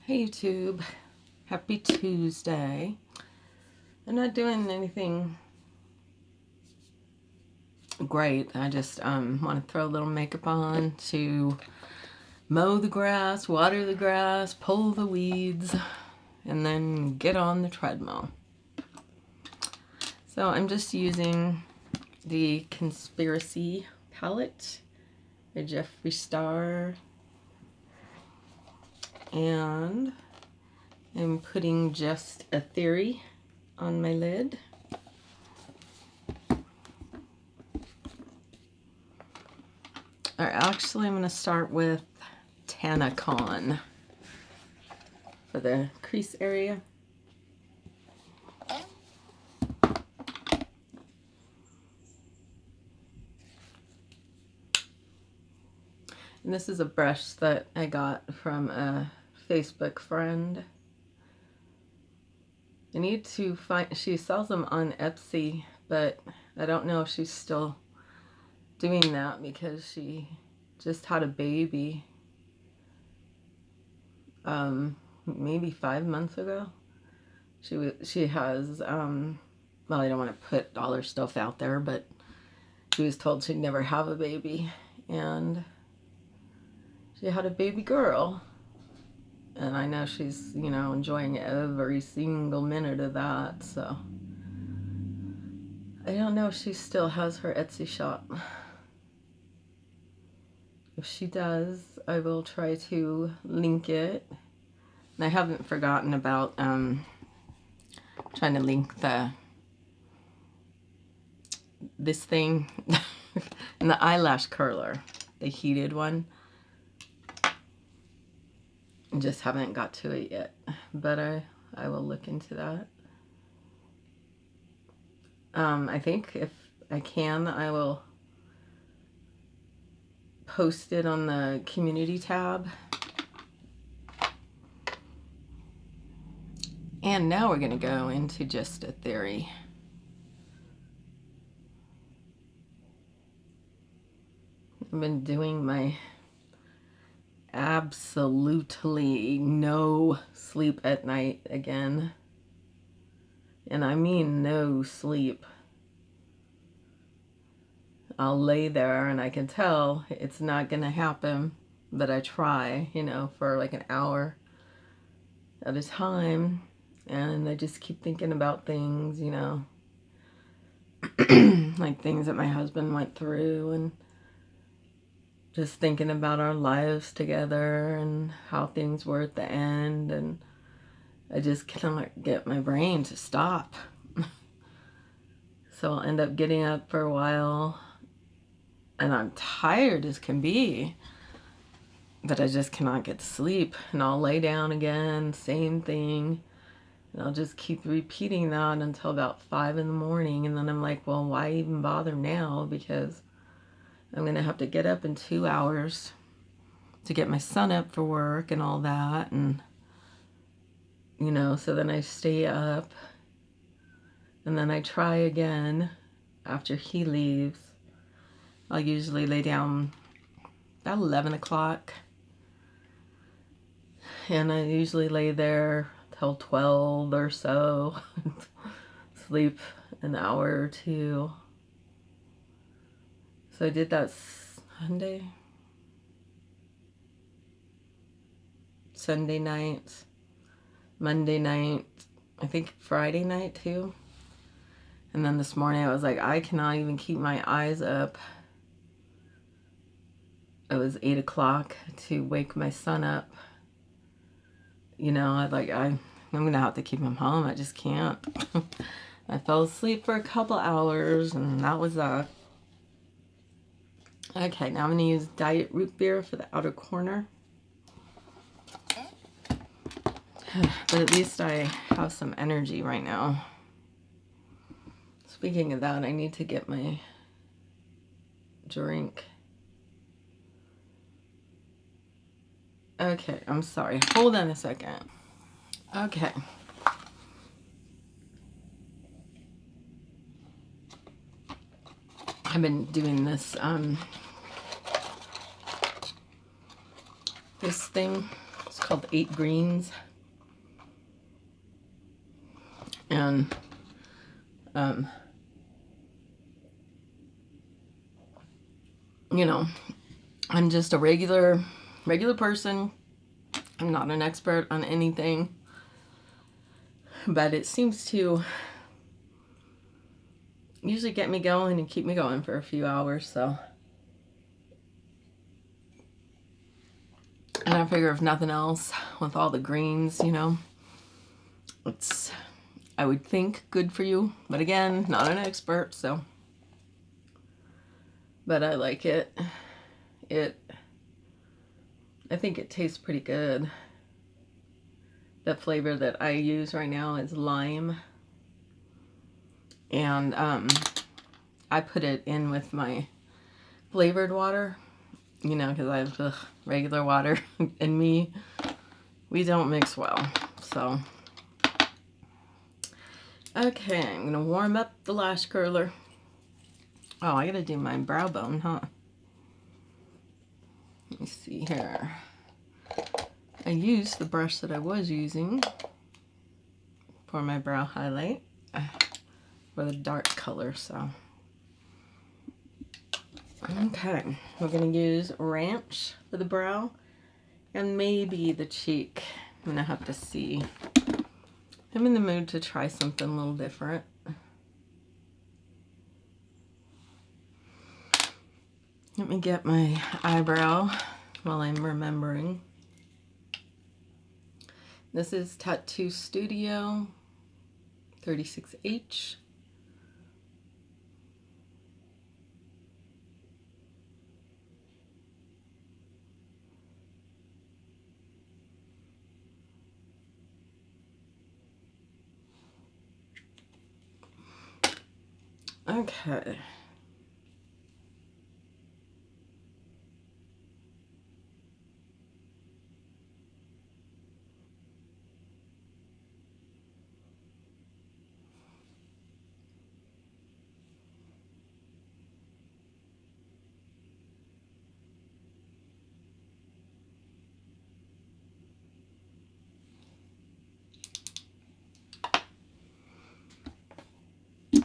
Hey YouTube, happy Tuesday. I'm not doing anything great. I just want to throw a little makeup on to mow the grass, water the grass, pull the weeds, and then get on the treadmill. So I'm just using the Conspiracy palette by Jeffree Star, and I'm putting just a theory on my lid. Or actually, I'm going to start with Tanacon for the crease area. And this is a brush that I got from a Facebook friend. I need to find, she sells them on Etsy, but I don't know if she's still doing that because she just had a baby maybe 5 months ago. She has well, I don't want to put all her stuff out there, but she was told she'd never have a baby, and she had a baby girl, and I know she's, you know, enjoying every single minute of that. So I don't know if she still has her Etsy shop. If she does, I will try to link it. And I haven't forgotten about trying to link this thing and the eyelash curler, the heated one. I just haven't got to it yet, but I will look into that. I think if I can, I will post it on the community tab. And now we're going to go into just a theory. I've been doing my absolutely no sleep at night again. And I mean no sleep. I'll lay there and I can tell it's not going to happen, but I try, you know, for like an hour at a time. And I just keep thinking about things, you know, like things that my husband went through, and just thinking about our lives together and how things were at the end. And I just cannot get my brain to stop. So I'll end up getting up for a while, and I'm tired as can be, but I just cannot get to sleep. And I'll lay down again, same thing. And I'll just keep repeating that until about 5 in the morning. And then I'm like, well, why even bother now? Because I'm going to have to get up in 2 hours to get my son up for work and all that. And, you know, so then I stay up. And then I try again after he leaves. I'll usually lay down about 11 o'clock. And I usually lay there till 12 or so. Sleep an hour or two. So I did that Sunday night, Monday night, I think Friday night too. And then this morning I was like, I cannot even keep my eyes up. It was 8 o'clock to wake my son up. You know, I'm going to have to keep him home. I just can't. I fell asleep for a couple hours, and that was that. Okay, now I'm going to use diet root beer for the outer corner. But at least I have some energy right now. Speaking of that, I need to get my drink. Okay, I'm sorry. Hold on a second. Okay. I've been doing this thing It's called 8 Greens. And you know, I'm just a regular person. I'm not an expert on anything, but it seems to usually get me going and keep me going for a few hours. So, and I figure if nothing else, with all the greens, you know, it's, I would think, good for you. But again, not an expert, so. But I like it. I think it tastes pretty good. The flavor that I use right now is lime. And I put it in with my flavored water, you know, because I have the regular water and me, we don't mix well. So, okay, I'm going to warm up the lash curler. Oh, I got to do my brow bone, huh? Let me see here. I used the brush that I was using for my brow highlight for the dark color, so. Okay, we're going to use Ranch for the brow and maybe the cheek. I'm going to have to see. I'm in the mood to try something a little different. Let me get my eyebrow while I'm remembering. This is Tattoo Studio 36H. Okay.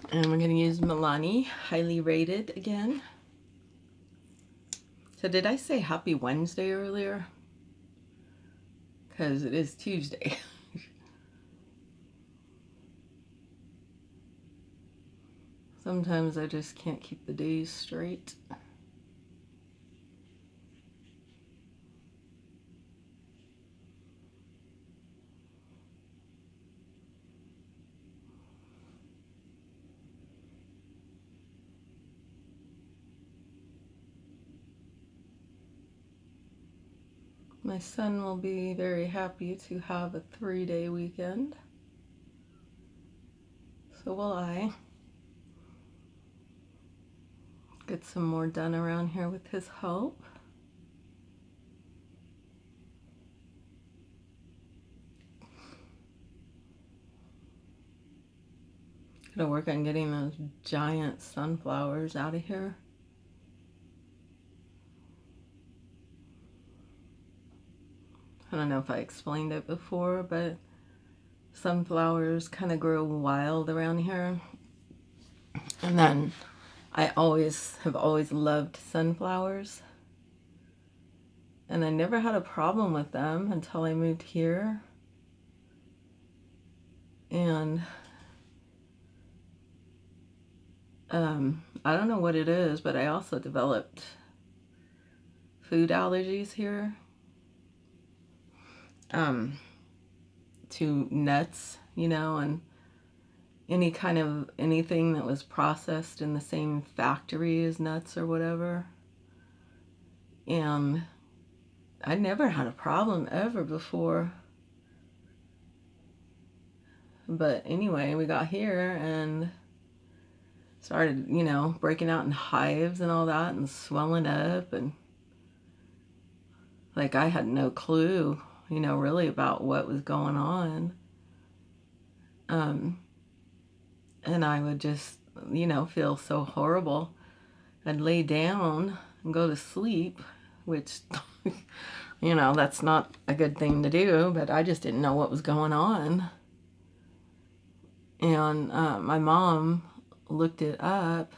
And we're going to use Milani, highly rated again. So did I say happy Wednesday earlier? Because it is Tuesday. Sometimes I just can't keep the days straight. My son will be very happy to have a 3-day weekend. So will I. Get some more done around here with his help. Gotta work on getting those giant sunflowers out of here. I don't know if I explained it before, but sunflowers kind of grow wild around here. And then I have always loved sunflowers. And I never had a problem with them until I moved here. And I don't know what it is, but I also developed food allergies here. To nuts, you know, and anything that was processed in the same factory as nuts or whatever. And I never had a problem ever before. But anyway, we got here and started, you know, breaking out in hives and all that and swelling up, and like I had no clue, you know, really about what was going on. And I would just, you know, feel so horrible. I'd lay down and go to sleep, which You know, that's not a good thing to do, but I just didn't know what was going on. And my mom looked it up,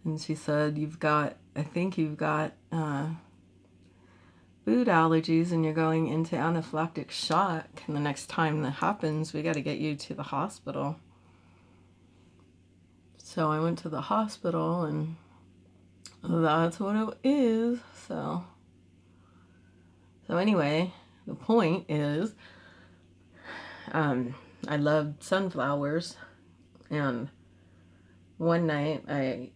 and she said, I think you've got food allergies and you're going into anaphylactic shock. And the next time that happens, we got to get you to the hospital. So I went to the hospital, and that's what it is. So anyway, the point is, I love sunflowers, and one night I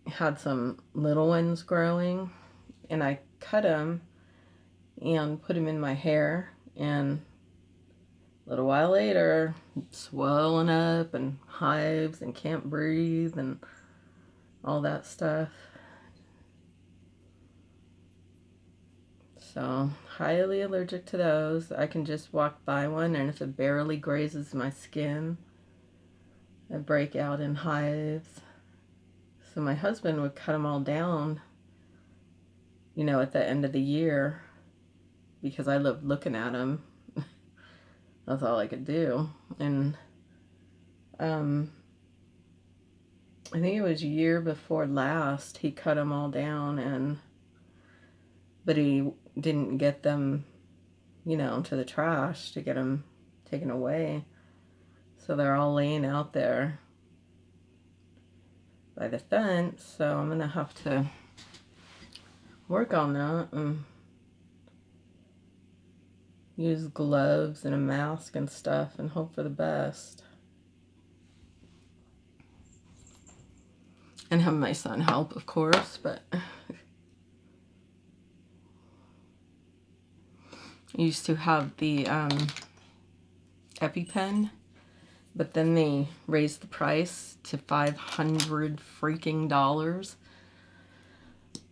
had some little ones growing, and I cut them and put them in my hair, and a little while later, swelling up and hives and can't breathe and all that stuff. So, highly allergic to those. I can just walk by one, and if it barely grazes my skin, I break out in hives. So my husband would cut them all down, you know, at the end of the year, because I loved looking at them. That's all I could do. And I think it was year before last he cut them all down, but he didn't get them, you know, to the trash to get them taken away. So they're all laying out there by the fence. So I'm gonna have to work on that and use gloves and a mask and stuff and hope for the best. And have my son help, of course, but I used to have the EpiPen, but then they raised the price to $500 freaking dollars.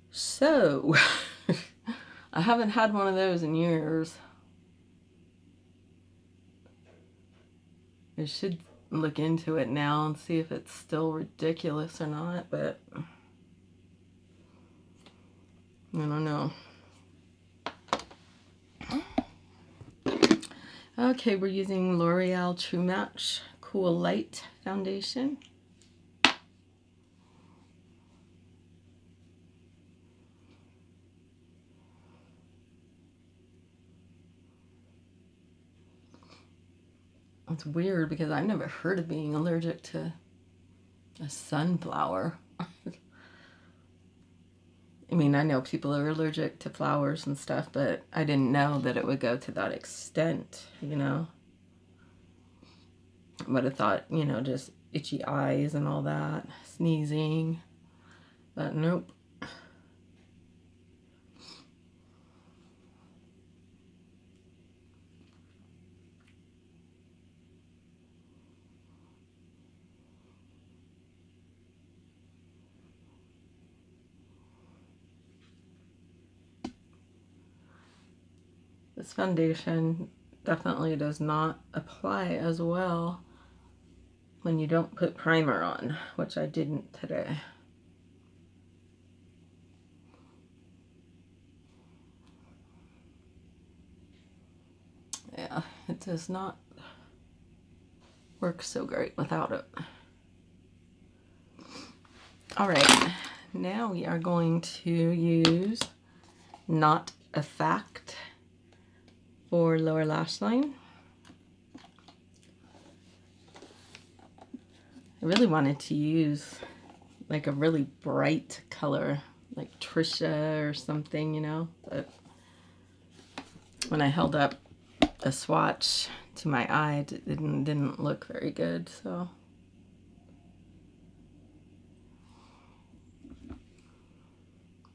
So I haven't had one of those in years. I should look into it now and see if it's still ridiculous or not, but I don't know. Okay, we're using L'Oreal True Match Cool Light Foundation. It's weird because I've never heard of being allergic to a sunflower. I mean, I know people are allergic to flowers and stuff, but I didn't know that it would go to that extent, you know. I would have thought, you know, just itchy eyes and all that, sneezing, but nope. This foundation definitely does not apply as well when you don't put primer on, which I didn't today. Yeah, it does not work so great without it. All right, now we are going to use Not a Fact for lower lash line. I really wanted to use like a really bright color, like Trisha or something, you know, but when I held up a swatch to my eye, it didn't look very good, so.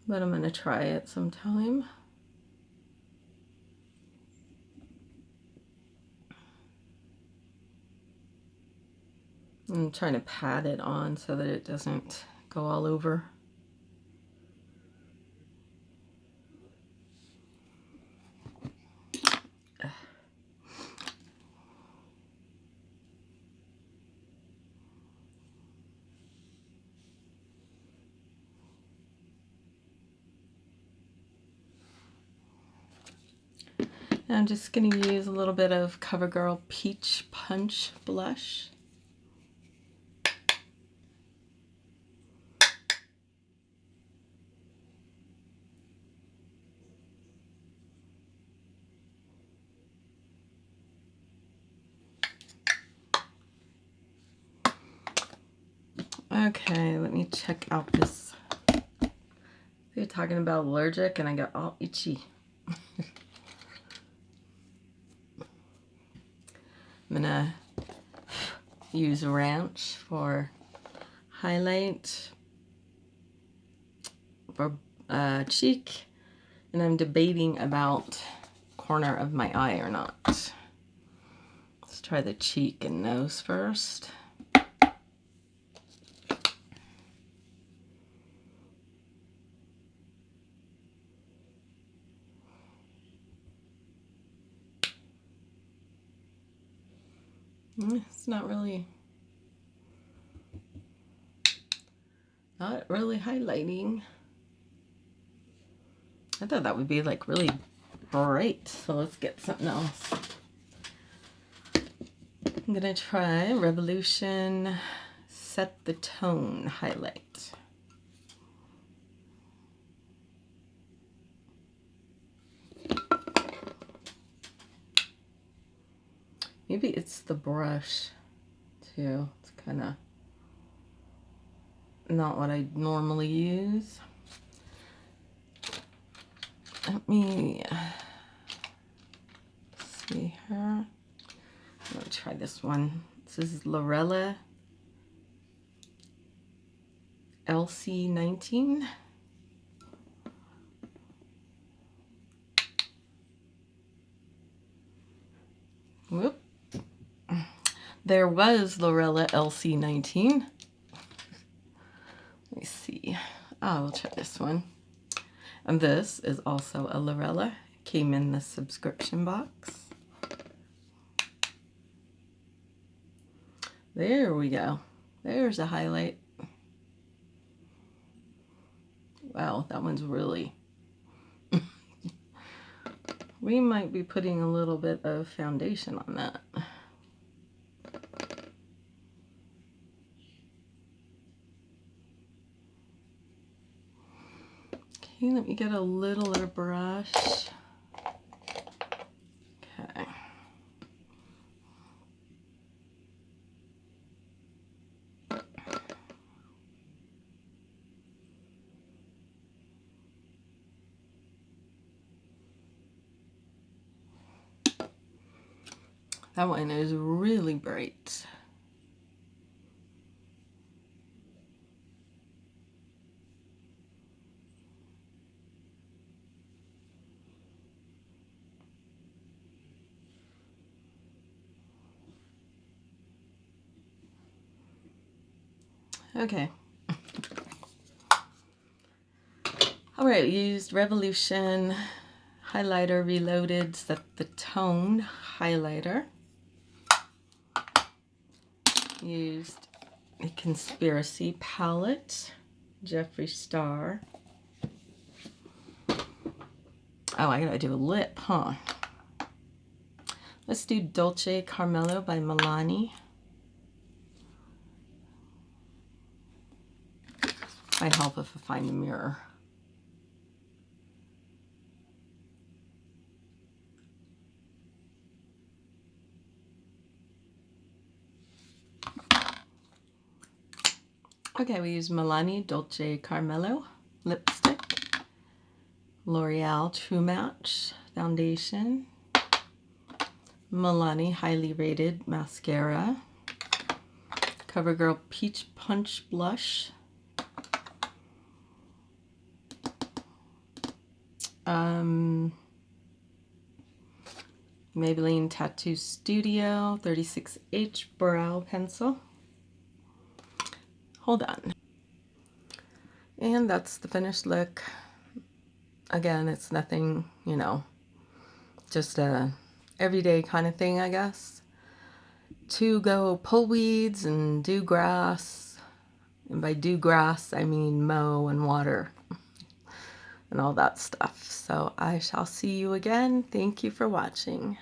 But I'm gonna try it sometime. I'm trying to pat it on so that it doesn't go all over. And I'm just going to use a little bit of CoverGirl Peach Punch Blush. Okay, let me check out this. They're talking about allergic and I got all itchy. I'm gonna use Ranch for highlight for cheek, and I'm debating about corner of my eye or not. Let's try the cheek and nose first. It's not really highlighting. I thought that would be like really bright, so let's get something else. I'm gonna try Revolution Set the Tone highlight. Maybe it's the brush too. It's kind of not what I normally use. Let me see her. I'm gonna try this one. This is Lorella LC19. Whoop. There was Lorella LC19. Let me see. Oh, we'll try this one. And this is also a Lorella. Came in the subscription box. There we go. There's a highlight. Wow, that one's really... We might be putting a little bit of foundation on that. Okay, let me get a littler brush. Okay. That one is really bright. Okay. All right, used Revolution highlighter reloaded, Set the Tone highlighter. Used a Conspiracy palette, Jeffree Star. Oh, I gotta do a lip, huh? Let's do Dolce Carmelo by Milani. Might help if I find a mirror. Okay, we use Milani Dolce Carmelo lipstick, L'Oreal True Match foundation, Milani Highly Rated mascara, CoverGirl Peach Punch blush, Maybelline Tattoo Studio 36H brow pencil. Hold on. And that's the finished look. Again, it's nothing, you know, just a everyday kind of thing, I guess. To go pull weeds and do grass. And by do grass, I mean mow and water. and all that stuff. So I shall see you again. Thank you for watching.